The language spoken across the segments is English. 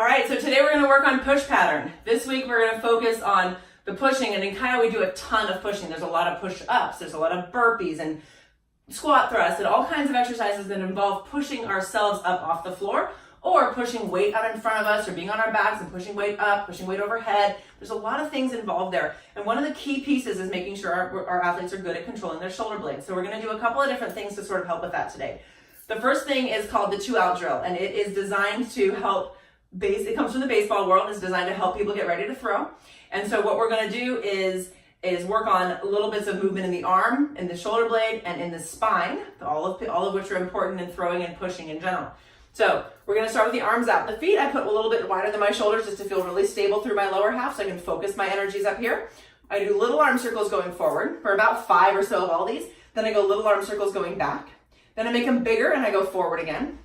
All right, so today we're going to work on push pattern. This week we're going to focus on the pushing, and in kind of we do a ton of pushing. There's a lot of push-ups, there's a lot of burpees and squat thrusts and all kinds of exercises that involve pushing ourselves up off the floor or pushing weight out in front of us or being on our backs and pushing weight up, pushing weight overhead. There's a lot of things involved there. And one of the key pieces is making sure our athletes are good at controlling their shoulder blades. So we're going to do a couple of different things to sort of help with that today. The first thing is called the 2-out drill, and it is designed to help it comes from the baseball world. It's designed to help people get ready to throw. And so what we're going to do is work on little bits of movement in the arm, in the shoulder blade, and in the spine, all of which are important in throwing and pushing in general. So we're going to start with the arms out. The feet I put a little bit wider than my shoulders just to feel really stable through my lower half so I can focus my energies up here. I do little arm circles going forward for about 5 or so of all these. Then I go little arm circles going back. Then I make them bigger and I go forward again.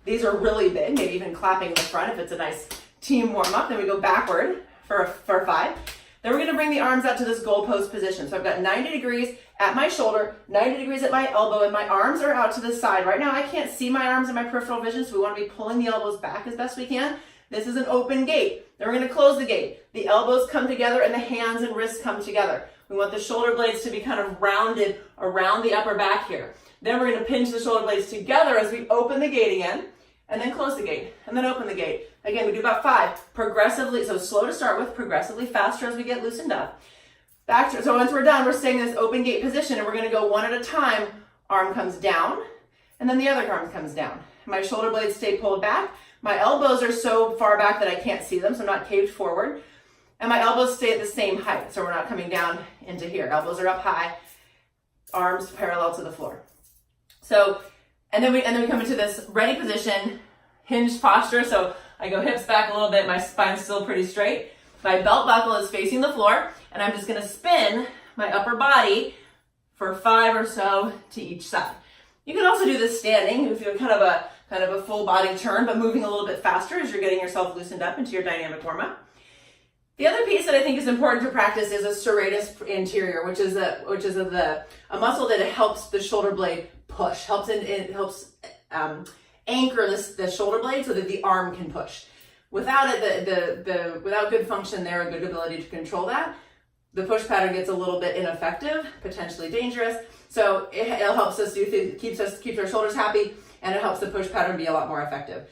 These are really big, maybe even clapping in the front if it's a nice team warm up. Then we go backward for 5. Then we're going to bring the arms out to this goalpost position. So I've got 90 degrees at my shoulder, 90 degrees at my elbow, and my arms are out to the side. Right now I can't see my arms in my peripheral vision, so we want to be pulling the elbows back as best we can. This is an open gate. Then we're going to close the gate. The elbows come together and the hands and wrists come together. We want the shoulder blades to be kind of rounded around the upper back here. Then we're going to pinch the shoulder blades together as we open the gate again, and then close the gate, and then open the gate. Again, we do about 5, progressively, so slow to start with, progressively faster as we get loosened up. So once we're done, we're staying in this open gate position, and we're gonna go one at a time. Arm comes down, and then the other arm comes down. My shoulder blades stay pulled back. My elbows are so far back that I can't see them, so I'm not caved forward. And my elbows stay at the same height, so we're not coming down into here. Elbows are up high, arms parallel to the floor. So, and then we come into this ready position, hinged posture. So I go hips back a little bit, my spine's still pretty straight. My belt buckle is facing the floor, and I'm just gonna spin my upper body for 5 or so to each side. You can also do this standing if you're kind of a full body turn, but moving a little bit faster as you're getting yourself loosened up into your dynamic warm-up. The other piece that I think is important to practice is a serratus anterior, which is a muscle that helps the shoulder blade push, helps anchor the shoulder blade so that the arm can push. Without it, without good function there, a good ability to control that, the push pattern gets a little bit ineffective, potentially dangerous. So it helps us keeps our shoulders happy, and it helps the push pattern be a lot more effective.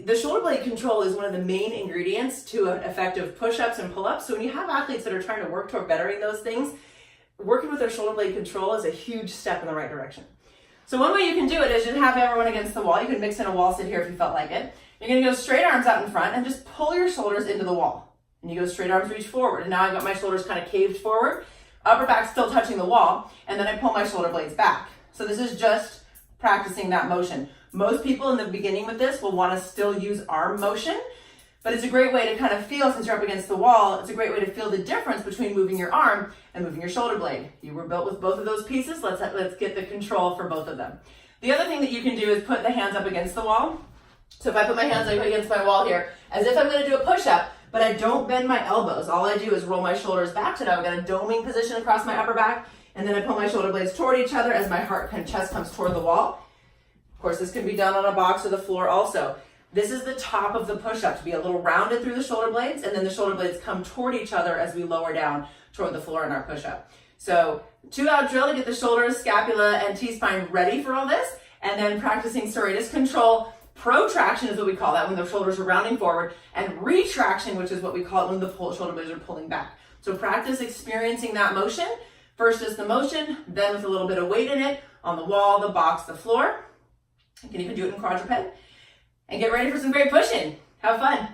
The shoulder blade control is one of the main ingredients to effective push-ups and pull-ups. So when you have athletes that are trying to work toward bettering those things, working with their shoulder blade control is a huge step in the right direction. So one way you can do it is just have everyone against the wall. You can mix in a wall sit here if you felt like it. You're going to go straight arms out in front and just pull your shoulders into the wall. And you go straight arms reach forward. And now I've got my shoulders kind of caved forward, upper back still touching the wall, and then I pull my shoulder blades back. So this is just practicing that motion. Most people in the beginning with this will want to still use arm motion, but it's a great way to kind of feel, since you're up against the wall, it's a great way to feel the difference between moving your arm and moving your shoulder blade. You were built with both of those pieces. Let's get the control for both of them. The other thing that you can do is put the hands up against the wall. So if I put my hands up against my wall here, as if I'm going to do a push-up, but I don't bend my elbows. All I do is roll my shoulders back. So now I've got a doming position across my upper back, and then I pull my shoulder blades toward each other as my chest comes toward the wall. Of course, this can be done on a box or the floor also. This is the top of the push-up, to be a little rounded through the shoulder blades, and then the shoulder blades come toward each other as we lower down toward the floor in our push-up. So 2-out drill to get the shoulders, scapula, and T-spine ready for all this, and then practicing serratus control. Protraction is what we call that, when the shoulders are rounding forward, and retraction, which is what we call it when the shoulder blades are pulling back. So practice experiencing that motion. First just the motion, then with a little bit of weight in it, on the wall, the box, the floor. You can even do it in quadruped. And get ready for some great pushing. Have fun.